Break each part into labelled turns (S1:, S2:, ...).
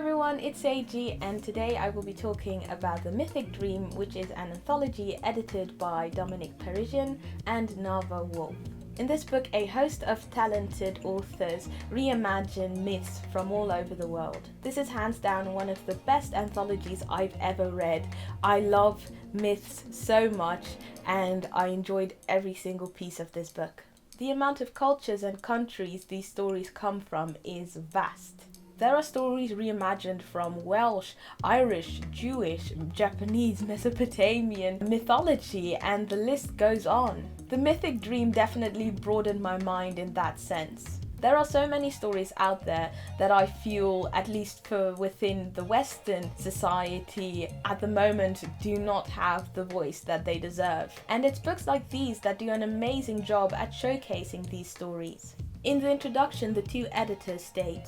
S1: everyone, it's AG and today I will be talking about The Mythic Dream, which is an anthology edited by Dominic Parisian and Nava Wolf. In this book, a host of talented authors reimagine myths from all over the world. This is hands down one of the best anthologies I've ever read. I love myths so much and I enjoyed every single piece of this book. The amount of cultures and countries these stories come from is vast. There are stories reimagined from Welsh, Irish, Jewish, Japanese, Mesopotamian mythology, and the list goes on. The Mythic Dream definitely broadened my mind in that sense. There are so many stories out there that I feel, at least for within the Western society at the moment, do not have the voice that they deserve. And it's books like these that do an amazing job at showcasing these stories. In the introduction, the two editors state,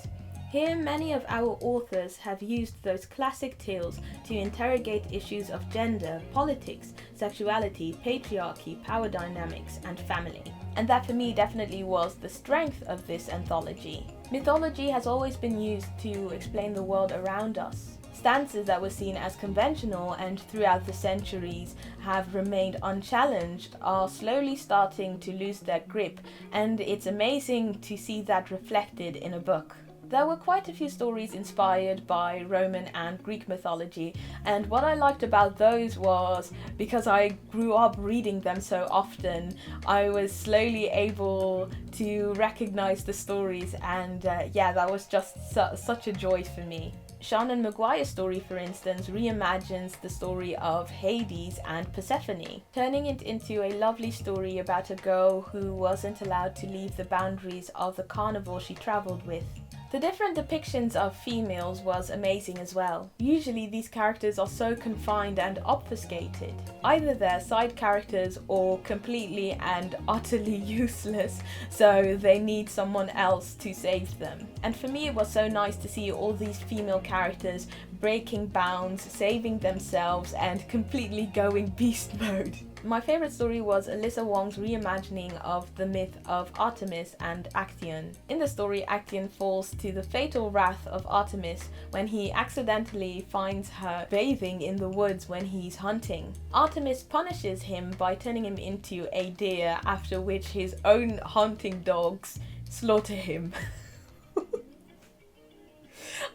S1: "Here, many of our authors have used those classic tales to interrogate issues of gender, politics, sexuality, patriarchy, power dynamics, and family." And that for me definitely was the strength of this anthology. Mythology has always been used to explain the world around us. Stances that were seen as conventional and throughout the centuries have remained unchallenged are slowly starting to lose their grip, and it's amazing to see that reflected in a book. There were quite a few stories inspired by Roman and Greek mythology, and what I liked about those was, because I grew up reading them so often, I was slowly able to recognize the stories, and that was just such a joy for me. Shannon Maguire's story, for instance, reimagines the story of Hades and Persephone, turning it into a lovely story about a girl who wasn't allowed to leave the boundaries of the carnival she traveled with. The different depictions of females was amazing as well. Usually these characters are so confined and obfuscated. Either they're side characters or completely and utterly useless, so they need someone else to save them. And for me it was so nice to see all these female characters breaking bounds, saving themselves, and completely going beast mode. My favourite story was Alyssa Wong's reimagining of the myth of Artemis and Actaeon. In the story, Actaeon falls to the fatal wrath of Artemis when he accidentally finds her bathing in the woods when he's hunting. Artemis punishes him by turning him into a deer, after which his own hunting dogs slaughter him.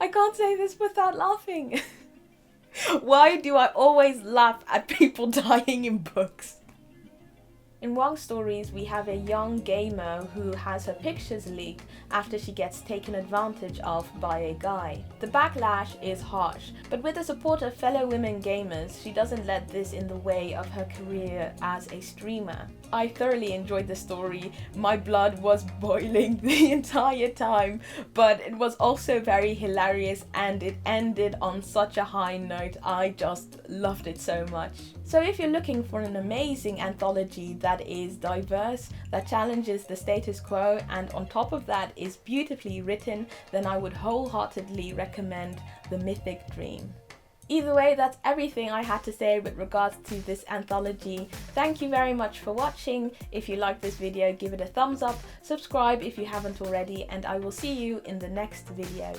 S1: I can't say this without laughing. Why do I always laugh at people dying in books? In Wong's stories, we have a young gamer who has her pictures leaked after she gets taken advantage of by a guy. The backlash is harsh, but with the support of fellow women gamers, she doesn't let this in the way of her career as a streamer. I thoroughly enjoyed the story. My blood was boiling the entire time, but it was also very hilarious and it ended on such a high note. I just loved it so much. So if you're looking for an amazing anthology that is diverse, that challenges the status quo, and on top of that is beautifully written, then I would wholeheartedly recommend The Mythic Dream. Either way, that's everything I had to say with regards to this anthology. Thank you very much for watching. If you liked this video, give it a thumbs up, subscribe if you haven't already, and I will see you in the next video.